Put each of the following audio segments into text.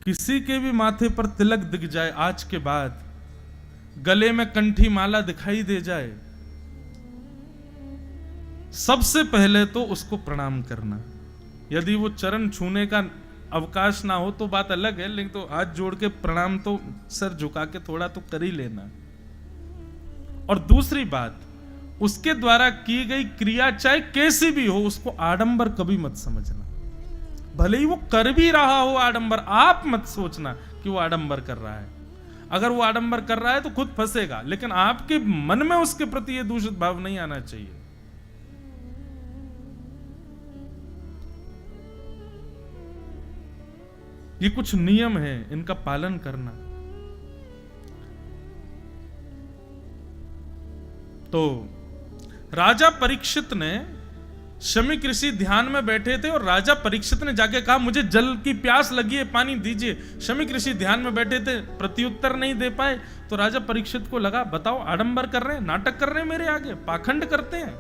किसी के भी माथे पर तिलक दिख जाए आज के बाद, गले में कंठी माला दिखाई दे जाए, सबसे पहले तो उसको प्रणाम करना। यदि वो चरण छूने का अवकाश ना हो तो बात अलग है, लेकिन तो हाथ जोड़ के प्रणाम तो सर झुका के थोड़ा तो कर ही लेना। और दूसरी बात, उसके द्वारा की गई क्रिया चाहे कैसी भी हो, उसको आडंबर कभी मत समझना। भले ही वो कर भी रहा हो आडंबर, आप मत सोचना कि वो आडंबर कर रहा है। अगर वो आडंबर कर रहा है तो खुद फंसेगा, लेकिन आपके मन में उसके प्रति ये दूषित भाव नहीं आना चाहिए। ये कुछ नियम है, इनका पालन करना। तो राजा परीक्षित ने, शमी ऋषि ध्यान में बैठे थे और राजा परीक्षित ने जाके कहा मुझे जल की प्यास लगी है, पानी दीजिए। शमी ऋषि ध्यान में बैठे थे, प्रत्युत्तर नहीं दे पाए। तो राजा परीक्षित को लगा बताओ आडंबर कर रहे हैं, नाटक कर रहे हैं, मेरे आगे पाखंड करते हैं।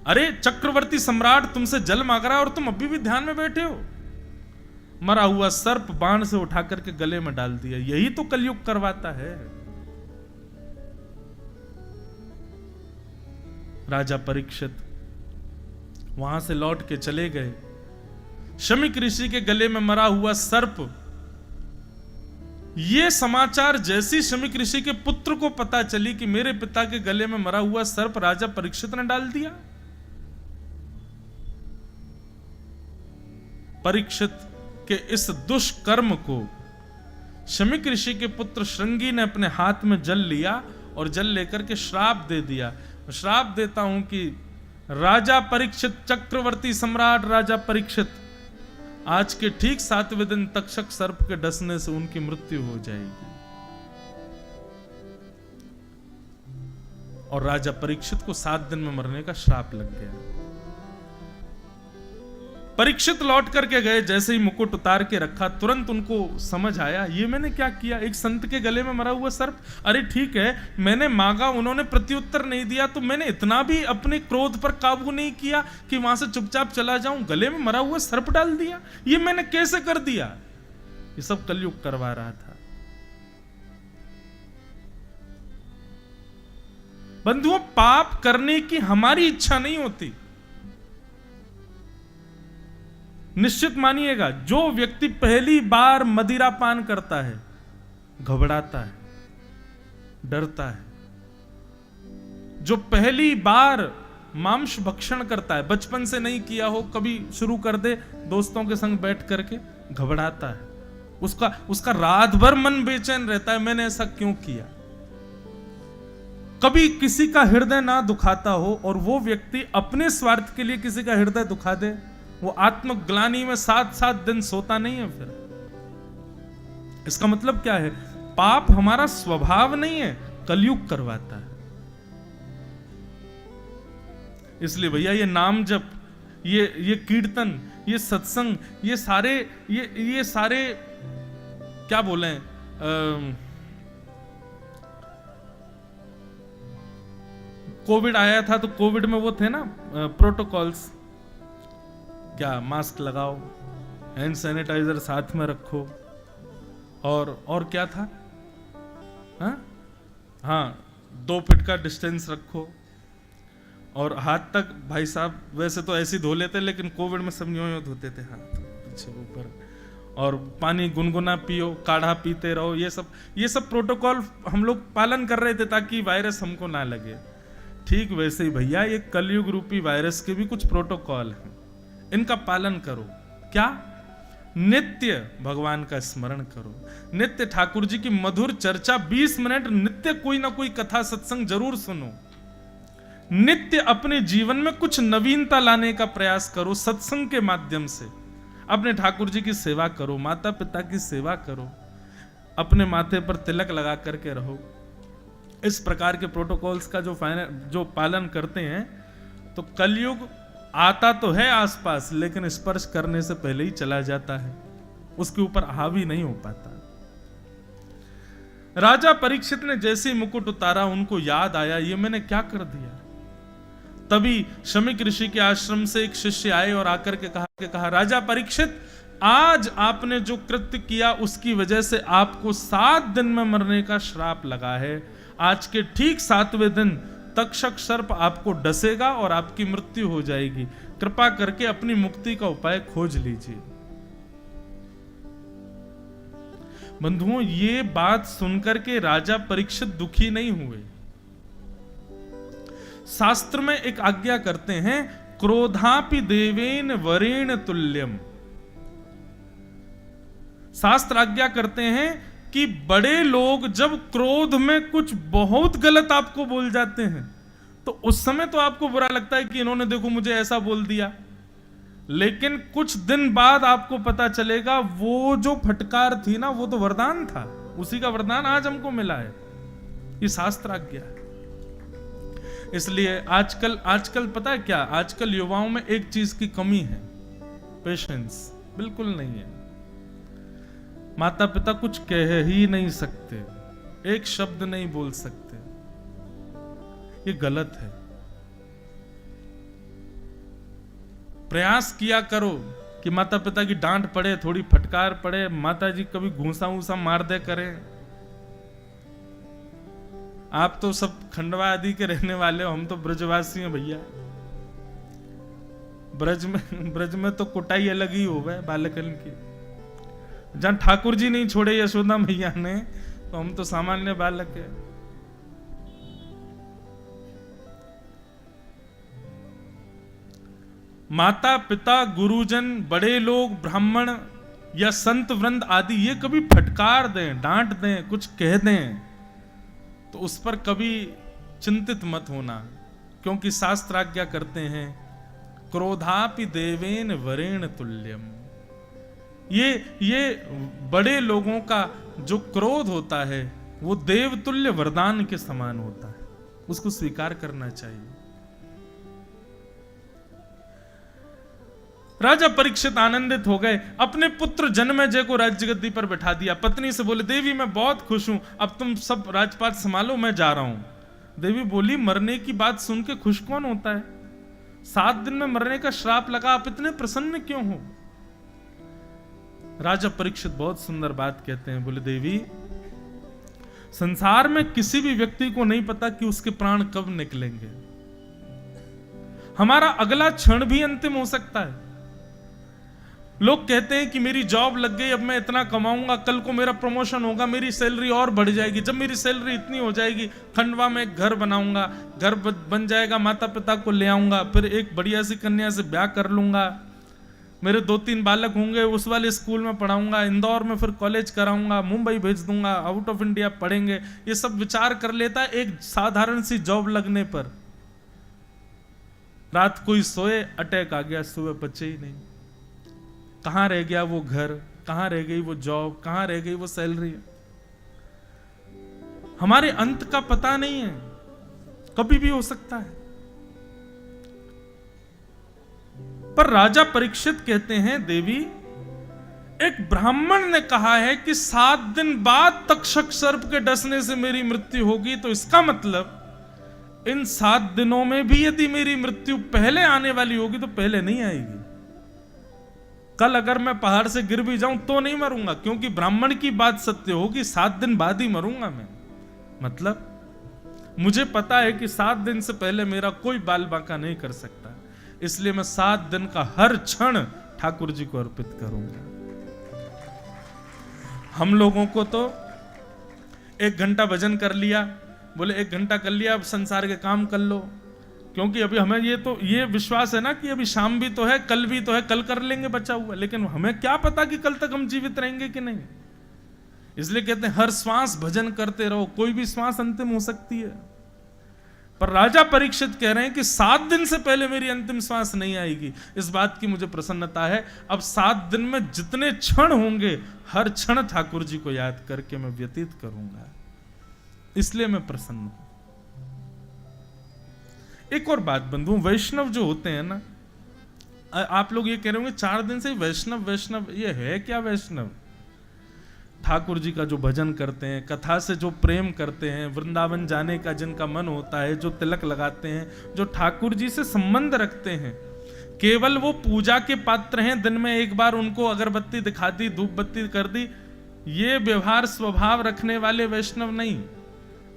अरे चक्रवर्ती सम्राट तुमसे जल मांग रहा है और तुम अभी भी ध्यान में बैठे हो। मरा हुआ सर्प बाण से उठा करके गले में डाल दिया। यही तो कलयुग करवाता है। राजा परीक्षित वहां से लौट के चले गए। शमी ऋषि के गले में मरा हुआ सर्प, ये समाचार जैसी शमी ऋषि के पुत्र को पता चली कि मेरे पिता के गले में मरा हुआ सर्प राजा परीक्षित ने डाल दिया। परीक्षित के इस दुष्कर्म को शमी ऋषि के पुत्र श्रृंगी ने अपने हाथ में जल लिया और जल लेकर के श्राप दे दिया। श्राप देता हूं कि राजा परीक्षित, चक्रवर्ती सम्राट राजा परीक्षित, आज के ठीक 7वें दिन तक्षक सर्प के डसने से उनकी मृत्यु हो जाएगी। और राजा परीक्षित को 7 दिन में मरने का श्राप लग गया। परीक्षित लौट करके गए, जैसे ही मुकुट उतार के रखा तुरंत उनको समझ आया ये मैंने क्या किया, एक संत के गले में मरा हुआ सर्प। अरे ठीक है, मैंने मांगा, उन्होंने प्रत्युत्तर नहीं दिया, तो मैंने इतना भी अपने क्रोध पर काबू नहीं किया कि वहां से चुपचाप चला जाऊं, गले में मरा हुआ सर्प डाल दिया। ये मैंने कैसे कर दिया? ये सब कलयुग करवा रहा था। बंधुओं, पाप करने की हमारी इच्छा नहीं होती। निश्चित मानिएगा, जो व्यक्ति पहली बार मदिरा पान करता है घबराता है, डरता है। जो पहली बार मांस भक्षण करता है, बचपन से नहीं किया हो, कभी शुरू कर दे दोस्तों के संग बैठ करके, घबराता है। उसका रात भर मन बेचैन रहता है, मैंने ऐसा क्यों किया। कभी किसी का हृदय ना दुखाता हो और वो व्यक्ति अपने स्वार्थ के लिए किसी का हृदय दुखा दे, वो आत्मग्लानि में 7-7 दिन सोता नहीं है। फिर इसका मतलब क्या है? पाप हमारा स्वभाव नहीं है, कलयुग करवाता है। इसलिए भैया ये नाम जप, ये कीर्तन, ये सत्संग, ये सारे क्या बोले, कोविड आया था तो कोविड में वो थे ना प्रोटोकॉल्स, क्या मास्क लगाओ, हैंड सैनिटाइजर साथ में रखो, और क्या था, हाँ 2 फीट का डिस्टेंस रखो, और हाथ तक भाई साहब वैसे तो ऐसे धो लेते, लेकिन कोविड में सब यूं धोते थे हाथ पीछे ऊपर, और पानी गुनगुना पियो, काढ़ा पीते रहो। ये सब प्रोटोकॉल हम लोग पालन कर रहे थे ताकि वायरस हमको ना लगे। ठीक वैसे ही भैया ये कलयुग रूपी वायरस के भी कुछ प्रोटोकॉल हैं, इनका पालन करो। क्या? नित्य भगवान का स्मरण करो, नित्य ठाकुर जी की मधुर चर्चा, 20 मिनट नित्य कोई ना कोई कथा सत्संग जरूर सुनो। नित्य अपने जीवन में कुछ नवीनता लाने का प्रयास करो, सत्संग के माध्यम से अपने ठाकुर जी की सेवा करो, माता पिता की सेवा करो, अपने माथे पर तिलक लगा करके रहो। इस प्रकार के प्रोटोकॉल्स का जो पालन करते हैं तो कलयुग आता तो है आसपास, लेकिन स्पर्श करने से पहले ही चला जाता है, उसके ऊपर हावी नहीं हो पाता। राजा परीक्षित ने जैसे ही मुकुट उतारा, उनको याद आया ये मैंने क्या कर दिया। तभी शमी ऋषि के आश्रम से एक शिष्य आए और आकर के कहा राजा परीक्षित, आज आपने जो कृत्य किया उसकी वजह से आपको 7 दिन में मरने का श्राप लगा है। आज के ठीक 7वें दिन तक्षक सर्प आपको डसेगा और आपकी मृत्यु हो जाएगी। कृपा करके अपनी मुक्ति का उपाय खोज लीजिए। बंधुओं, ये बात सुनकर के राजा परीक्षित दुखी नहीं हुए। शास्त्र में एक आज्ञा करते हैं, क्रोधापि देवेन वरेण तुल्यम। शास्त्र आज्ञा करते हैं कि बड़े लोग जब क्रोध में कुछ बहुत गलत आपको बोल जाते हैं तो उस समय तो आपको बुरा लगता है कि इन्होंने देखो मुझे ऐसा बोल दिया, लेकिन कुछ दिन बाद आपको पता चलेगा वो जो फटकार थी ना वो तो वरदान था। उसी का वरदान आज हमको मिला है। ये शास्त्र आज्ञा है। इसलिए आजकल पता है क्या, आजकल युवाओं में एक चीज की कमी है, पेशेंस बिल्कुल नहीं है। माता पिता कुछ कह ही नहीं सकते, एक शब्द नहीं बोल सकते। ये गलत है। प्रयास किया करो कि माता पिता की डांट पड़े, थोड़ी फटकार पड़े, माता जी कभी घूसा वूसा मार दे करें। आप तो सब खंडवा आदि के रहने वाले हो, हम तो ब्रजवासी हैं भैया। ब्रज में तो कुटाई अलग ही हो गए बालकन की। जहां ठाकुर जी नहीं छोड़े यशोदा मैया ने, तो हम तो सामान्य बालक है। माता पिता, गुरुजन, बड़े लोग, ब्राह्मण या संत वृंद आदि ये कभी फटकार दें, डांट दें, कुछ कह दें तो उस पर कभी चिंतित मत होना, क्योंकि शास्त्र आज्ञा करते हैं क्रोधापि देवेन वरेण तुल्यम। ये बड़े लोगों का जो क्रोध होता है वो देवतुल्य वरदान के समान होता है, उसको स्वीकार करना चाहिए। राजा परीक्षित आनंदित हो गए, अपने पुत्र जन्मेजय को राज्य गद्दी पर बैठा दिया। पत्नी से बोले, देवी मैं बहुत खुश हूं, अब तुम सब राजपाट संभालो, मैं जा रहा हूं। देवी बोली, मरने की बात सुन के खुश कौन होता है? 7 दिन में मरने का श्राप लगा, आप इतने प्रसन्न क्यों हो? राजा परीक्षित बहुत सुंदर बात कहते हैं, बोले देवी, संसार में किसी भी व्यक्ति को नहीं पता कि उसके प्राण कब निकलेंगे। हमारा अगला क्षण भी अंतिम हो सकता है। लोग कहते हैं कि मेरी जॉब लग गई, अब मैं इतना कमाऊंगा, कल को मेरा प्रमोशन होगा, मेरी सैलरी और बढ़ जाएगी। जब मेरी सैलरी इतनी हो जाएगी, खंडवा में एक घर बनाऊंगा, घर बन जाएगा, माता पिता को ले आऊंगा, फिर एक बढ़िया सी कन्या से ब्याह कर लूंगा, मेरे 2-3 बालक होंगे, उस वाले स्कूल में पढ़ाऊंगा, इंदौर में फिर कॉलेज कराऊंगा, मुंबई भेज दूंगा, आउट ऑफ इंडिया पढ़ेंगे। ये सब विचार कर लेता है एक साधारण सी जॉब लगने पर। रात कोई सोए, अटैक आ गया, सुबह बचे ही नहीं। कहां रह गया वो घर, कहां रह गई वो जॉब, कहां रह गई वो सैलरी? हमारे अंत का पता नहीं है, कभी भी हो सकता है। पर राजा परीक्षित कहते हैं, देवी, एक ब्राह्मण ने कहा है कि 7 दिन बाद तक्षक सर्प के डसने से मेरी मृत्यु होगी, तो इसका मतलब इन 7 दिनों में भी यदि मेरी मृत्यु पहले आने वाली होगी तो पहले नहीं आएगी। कल अगर मैं पहाड़ से गिर भी जाऊं तो नहीं मरूंगा, क्योंकि ब्राह्मण की बात सत्य होगी, 7 दिन बाद ही मरूंगा मैं। मतलब मुझे पता है कि 7 दिन से पहले मेरा कोई बाल बांका नहीं कर सकता, इसलिए मैं 7 दिन का हर क्षण ठाकुर जी को अर्पित करूंगा। हम लोगों को तो 1 घंटा भजन कर लिया, बोले 1 घंटा कर लिया, अब संसार के काम कर लो, क्योंकि अभी हमें ये विश्वास है ना कि अभी शाम भी तो है, कल भी तो है, कल कर लेंगे बचा हुआ। लेकिन हमें क्या पता कि कल तक हम जीवित रहेंगे कि नहीं। इसलिए कहते हैं हर श्वास भजन करते रहो, कोई भी श्वास अंतिम हो सकती है। पर राजा परीक्षित कह रहे हैं कि 7 दिन से पहले मेरी अंतिम श्वास नहीं आएगी। इस बात की मुझे प्रसन्नता है। अब 7 दिन में जितने क्षण होंगे, हर क्षण ठाकुर जी को याद करके मैं व्यतीत करूंगा, इसलिए मैं प्रसन्न हूं। एक और बात बंधु, वैष्णव जो होते हैं ना, आप लोग ये कह रहे होंगे 4 दिन से वैष्णव, ये है क्या वैष्णव? ठाकुर जी का जो भजन करते हैं, कथा से जो प्रेम करते हैं, वृंदावन जाने का जिनका मन होता है, जो तिलक लगाते हैं, जो ठाकुर जी से संबंध रखते हैं, केवल वो पूजा के पात्र हैं, दिन में एक बार उनको अगरबत्ती दिखा दी, धूप बत्ती कर दी, ये व्यवहार स्वभाव रखने वाले वैष्णव नहीं।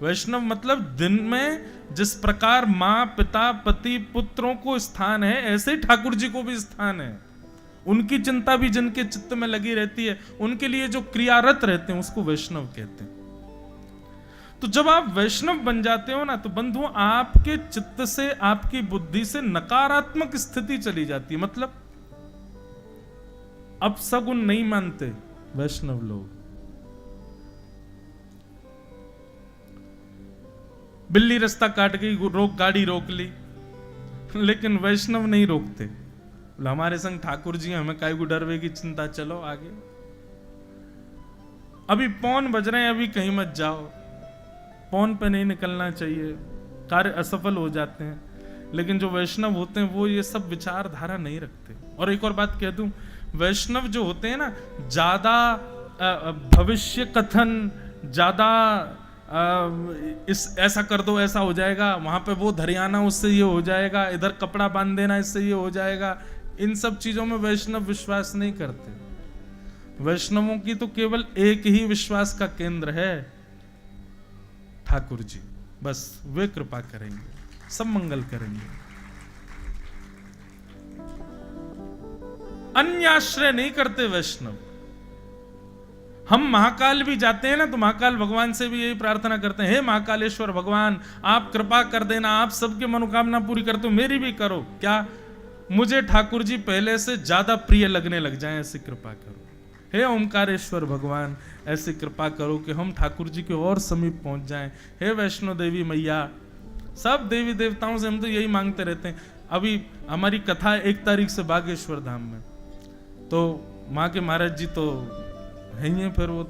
वैष्णव मतलब दिन में जिस प्रकार माँ पिता पति पुत्रों को स्थान है, ऐसे ही ठाकुर जी को भी स्थान है। उनकी चिंता भी जिनके चित्त में लगी रहती है, उनके लिए जो क्रियारत रहते हैं उसको वैष्णव कहते हैं। तो जब आप वैष्णव बन जाते हो ना, तो बंधुओं आपके चित्त से, आपकी बुद्धि से नकारात्मक स्थिति चली जाती है। मतलब अब सगुन नहीं मानते वैष्णव लोग। बिल्ली रास्ता काट गई, गाड़ी रोक ली, लेकिन वैष्णव नहीं रोकते। हमारे संग ठाकुर जी, हमें काय को डरवे की चिंता, चलो आगे। अभी पौन बज रहे हैं, अभी कहीं मत जाओ, पौन पे नहीं निकलना चाहिए, कार्य असफल हो जाते हैं। लेकिन जो वैष्णव होते हैं वो ये सब विचारधारा नहीं रखते। और एक और बात कह दूं, वैष्णव जो होते हैं ना, ज्यादा भविष्य कथन, ज्यादा इस ऐसा कर दो ऐसा हो जाएगा, वहां पे वो धरियाना उससे ये हो जाएगा, इधर कपड़ा बांध देना इससे ये हो जाएगा, इन सब चीजों में वैष्णव विश्वास नहीं करते। वैष्णवों की तो केवल एक ही विश्वास का केंद्र है, ठाकुर जी। बस वे कृपा करेंगे, सब मंगल करेंगे। अन्य आश्रय नहीं करते वैष्णव। हम महाकाल भी जाते हैं ना, तो महाकाल भगवान से भी यही प्रार्थना करते हैं, हे महाकालेश्वर भगवान, आप कृपा कर देना, आप सबके मनोकामना पूरी करते हो, मेरी भी करो। क्या? मुझे ठाकुर जी पहले से ज्यादा प्रिय लगने लग जाएं, ऐसी कृपा करो। हे ओमकारेश्वर भगवान, ऐसी कृपा करो कि हम ठाकुर जी के और समीप पहुंच जाएं। हे वैष्णो देवी मैया, सब देवी देवताओं से हम तो यही मांगते रहते हैं। अभी हमारी कथा 1 तारीख से बागेश्वर धाम में, तो माँ के महाराज जी तो है ही है, फिर वो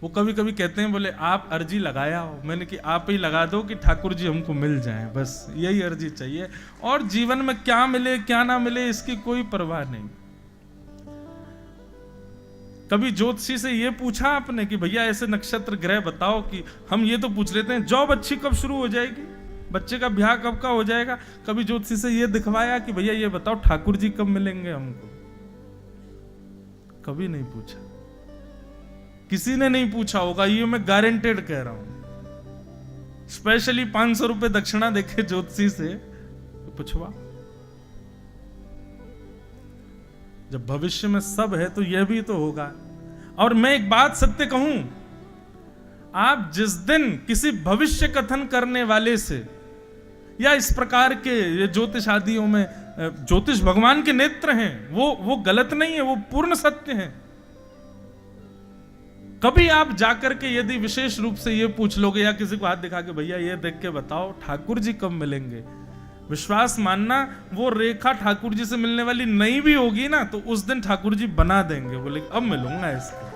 वो कभी कभी कहते हैं, बोले आप अर्जी लगाया हो। मैंने कि आप ही लगा दो कि ठाकुर जी हमको मिल जाएं, बस यही अर्जी चाहिए। और जीवन में क्या मिले क्या ना मिले इसकी कोई परवाह नहीं। कभी ज्योतिषी से ये पूछा आपने कि भैया ऐसे नक्षत्र ग्रह बताओ, कि हम ये तो पूछ लेते हैं जॉब अच्छी कब शुरू हो जाएगी, बच्चे का ब्याह कब का हो जाएगा। कभी ज्योतिषी से ये दिखवाया कि भैया ये बताओ ठाकुर जी कब मिलेंगे हमको? कभी नहीं पूछा, किसी ने नहीं पूछा होगा, ये मैं गारंटेड कह रहा हूं। स्पेशली 500 रुपए दक्षिणा देखे ज्योतिषी से तो पूछवा। जब भविष्य में सब है तो यह भी तो होगा। और मैं एक बात सत्य कहूं, आप जिस दिन किसी भविष्य कथन करने वाले से या इस प्रकार के ज्योतिष आदियों में, ज्योतिष भगवान के नेत्र हैं, वो गलत नहीं है, वो पूर्ण सत्य है। कभी आप जाकर के यदि विशेष रूप से ये पूछ लोगे या किसी को हाथ दिखा के भैया ये देख के बताओ ठाकुर जी कब मिलेंगे, विश्वास मानना वो रेखा ठाकुर जी से मिलने वाली नहीं भी होगी ना, तो उस दिन ठाकुर जी बना देंगे, बोले अब मिलूंगा इसको,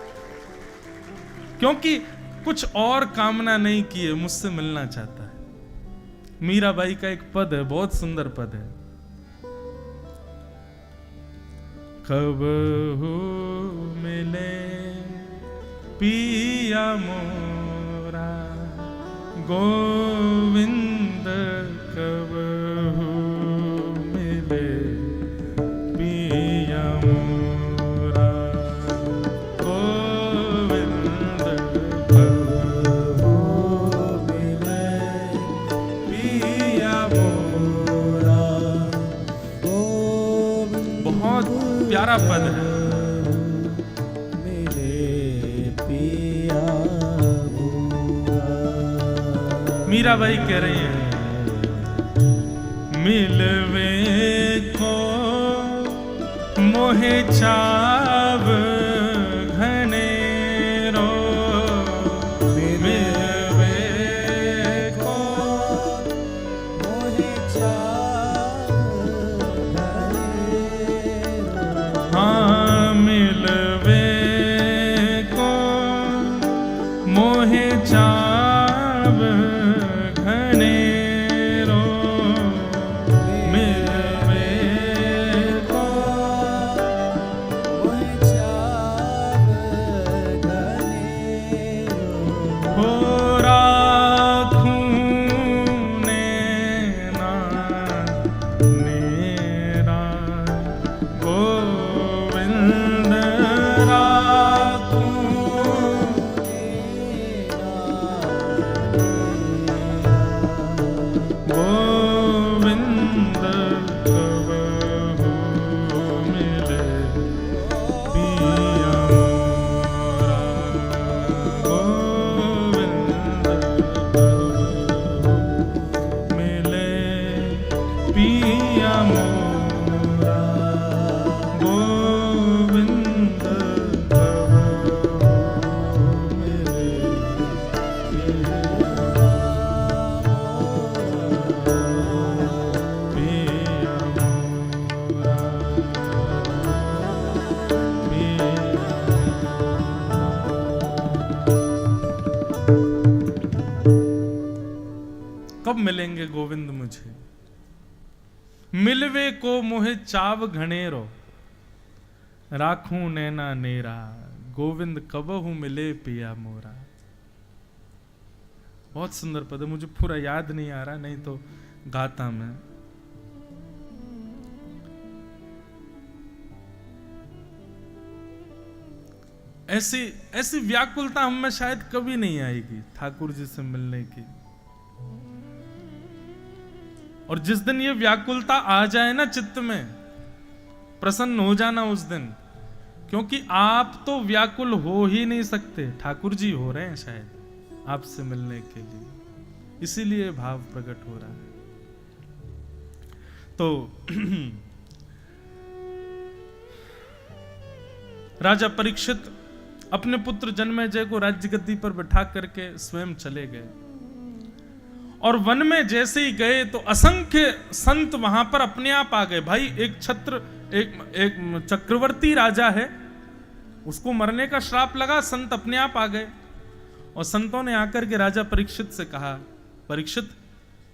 क्योंकि कुछ और कामना नहीं की है, मुझसे मिलना चाहता है। मीराबाई का एक पद है, बहुत सुंदर पद है, कब हो मिले पिया मोरा गोविंद, कब हो मिले पिया मोरा गोविंद, कब हो मिले पिया मोरा गोविंद। बहुत प्यारा पद है। मीराबाई कह रही है, मिलवे को मोहे चाव घनेरो, मिलवे को मोहे चाव घनेरो, हाँ मिलवे को मोहे चाव घनेरो, मिलवे को मोहे चाव घनेरो, हो राखूं नैना कब मिलेंगे गोविंद मुझे, मिलवे को मोहे चाव घनेरो, राखूं नैना नेरा, गोविंद कबहू मिले पिया मोरा। बहुत सुंदर पद है, मुझे पूरा याद नहीं आ रहा, नहीं तो गाता मैं। ऐसी ऐसी व्याकुलता हम में शायद कभी नहीं आएगी ठाकुर जी से मिलने की। और जिस दिन ये व्याकुलता आ जाए ना चित्त में, प्रसन्न हो जाना उस दिन, क्योंकि आप तो व्याकुल हो ही नहीं सकते, ठाकुर जी हो रहे हैं शायद आपसे मिलने के लिए, इसीलिए भाव प्रकट हो रहा है। तो राजा परीक्षित अपने पुत्र जन्मेजय को राज्य गद्दी पर बैठा करके स्वयं चले गए, और वन में जैसे ही गए तो असंख्य संत वहां पर अपने आप आ गए। भाई एक एक चक्रवर्ती राजा है, उसको मरने का श्राप लगा, संत अपने आप आ गए। और संतों ने आकर के राजा परीक्षित से कहा, परीक्षित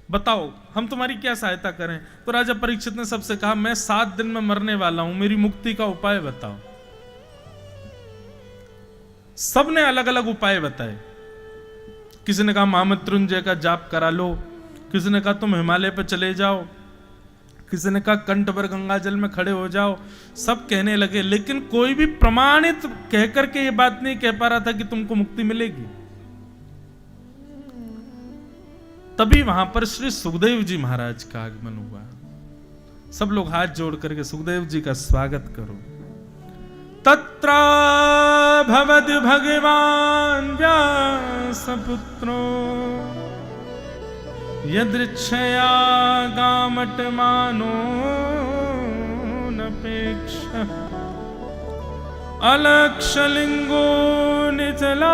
बताओ हम तुम्हारी क्या सहायता करें। तो राजा परीक्षित ने सबसे कहा, मैं 7 दिन में मरने वाला हूं, मेरी मुक्ति का उपाय बताओ। सबने अलग अलग उपाय बताए। किसी ने कहा महामृत्युंजय का जाप करा लो, किसी ने कहा तुम हिमालय पर चले जाओ, किसी ने कहा कंठ पर गंगा जल में खड़े हो जाओ। सब कहने लगे, लेकिन कोई भी प्रमाणित कह करके ये बात नहीं कह पा रहा था कि तुमको मुक्ति मिलेगी। तभी वहां पर श्री सुखदेव जी महाराज का आगमन हुआ। सब लोग हाथ जोड़ करके सुखदेव जी का स्वागत करो। तत्र भवद भगवान व्यासपुत्रो, यदृच्छया गामटमानो नपेक्ष, अलक्षलिंगो निचलावतुष्टो,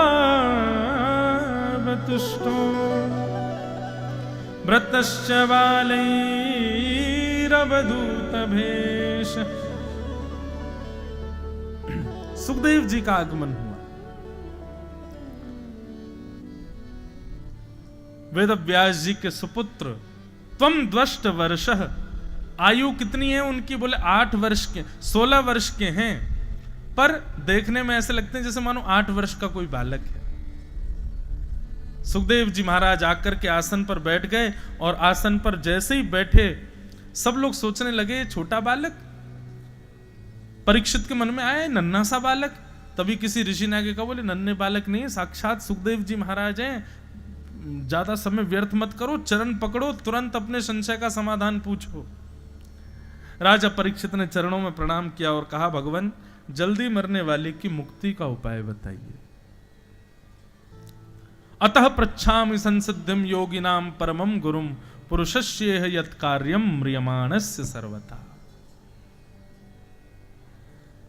व्रतश्च बालैरवधूतभेष। सुखदेव जी का आगमन हुआ। वेद व्यास जी के सुपुत्र, त्वम द्वष्ट वर्षः, आयु कितनी है उनकी? बोले 8 वर्ष के, 16 वर्ष के हैं, पर देखने में ऐसे लगते हैं जैसे मानो 8 वर्ष का कोई बालक है। सुखदेव जी महाराज आकर के आसन पर बैठ गए, और आसन पर जैसे ही बैठे सब लोग सोचने लगे छोटा बालक। परीक्षित के मन में आया नन्हा सा बालक। तभी किसी ऋषि ने आगे कहा, बोले नन्हे बालक नहीं, साक्षात सुखदेव जी महाराज हैं, ज्यादा समय व्यर्थ मत करो, चरण पकड़ो, तुरंत अपने संशय का समाधान पूछो। राजा परीक्षित ने चरणों में प्रणाम किया और कहा, भगवान जल्दी मरने वाले की मुक्ति का उपाय बताइए। अतः पृच्छामि संसिद्धिम योगिनाम परमं गुरुम, पुरुषस्येह यत् कार्यम म्रियमाणस्य सर्वथा।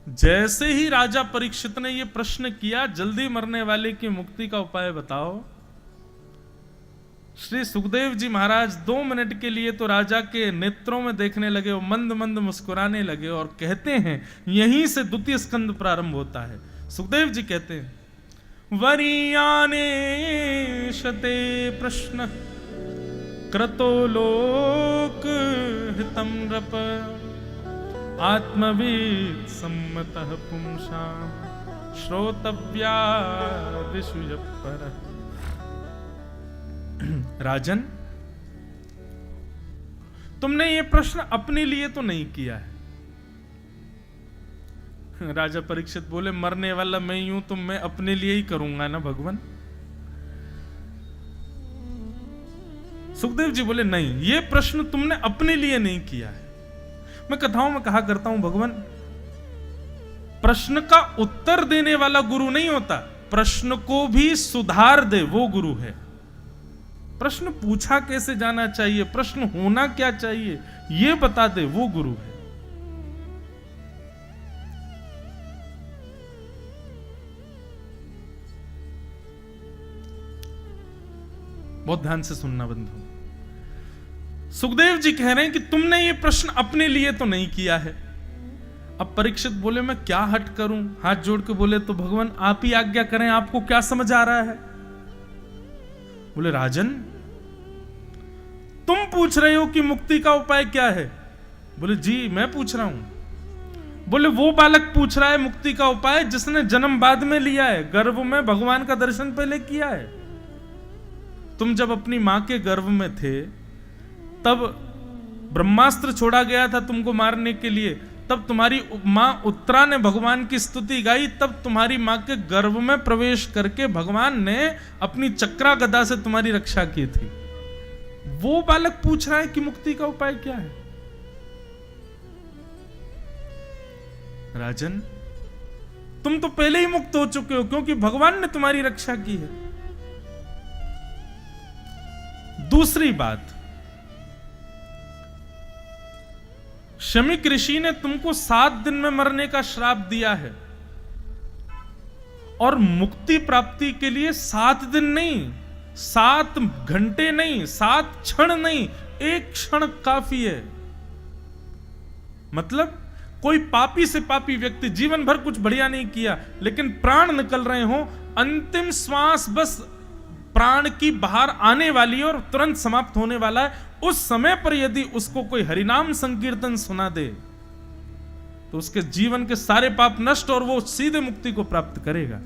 जैसे ही राजा परीक्षित ने यह प्रश्न किया, जल्दी मरने वाले की मुक्ति का उपाय बताओ, श्री सुखदेव जी महाराज 2 मिनट के लिए तो राजा के नेत्रों में देखने लगे, और मंद मंद मुस्कुराने लगे, और कहते हैं, यहीं से द्वितीय स्कंद प्रारंभ होता है। सुखदेव जी कहते हैं, वरीयाने शते प्रश्न क्रतो लोक हितम नृप, आत्मवीत सम्मतः पुंसाम श्रोतव्या विषुय पर। राजन, तुमने ये प्रश्न अपने लिए तो नहीं किया है। राजा परीक्षित बोले, मरने वाला मैं ही हूं तो मैं अपने लिए ही करूंगा ना भगवान। सुखदेव जी बोले, नहीं, ये प्रश्न तुमने अपने लिए नहीं किया है। मैं कथाओं में कहा करता हूं, भगवान प्रश्न का उत्तर देने वाला गुरु नहीं होता, प्रश्न को भी सुधार दे वो गुरु है। प्रश्न पूछा कैसे जाना चाहिए, प्रश्न होना क्या चाहिए, ये बता दे वो गुरु है। बहुत ध्यान से सुनना बंधु। सुखदेव जी कह रहे हैं कि तुमने ये प्रश्न अपने लिए तो नहीं किया है। अब परीक्षित बोले, मैं क्या हट करूं? हाथ जोड़ के बोले, तो भगवान आप ही आज्ञा करें, आपको क्या समझ आ रहा है? बोले, राजन तुम पूछ रहे हो कि मुक्ति का उपाय क्या है? बोले जी मैं पूछ रहा हूं। बोले वो बालक पूछ रहा है मुक्ति का उपाय जिसने जन्म बाद में लिया है, गर्भ में भगवान का दर्शन पहले किया है। तुम जब अपनी मां के गर्भ में थे तब ब्रह्मास्त्र छोड़ा गया था तुमको मारने के लिए, तब तुम्हारी मां उत्तरा ने भगवान की स्तुति गाई, तब तुम्हारी मां के गर्भ में प्रवेश करके भगवान ने अपनी चक्रा गदा से तुम्हारी रक्षा की थी। वो बालक पूछ रहा है कि मुक्ति का उपाय क्या है। राजन, तुम तो पहले ही मुक्त हो चुके हो क्योंकि भगवान ने तुम्हारी रक्षा की है। दूसरी बात, शमीक ऋषि ने तुमको 7 दिन में मरने का श्राप दिया है और मुक्ति प्राप्ति के लिए 7 दिन नहीं, 7 घंटे नहीं, 7 क्षण नहीं, 1 क्षण काफी है। मतलब कोई पापी से पापी व्यक्ति जीवन भर कुछ बढ़िया नहीं किया लेकिन प्राण निकल रहे हो, अंतिम श्वास बस प्राण की बाहर आने वाली है और तुरंत समाप्त होने वाला है, उस समय पर यदि उसको कोई हरिनाम संकीर्तन सुना दे तो उसके जीवन के सारे पाप नष्ट और वो सीधे मुक्ति को प्राप्त करेगा।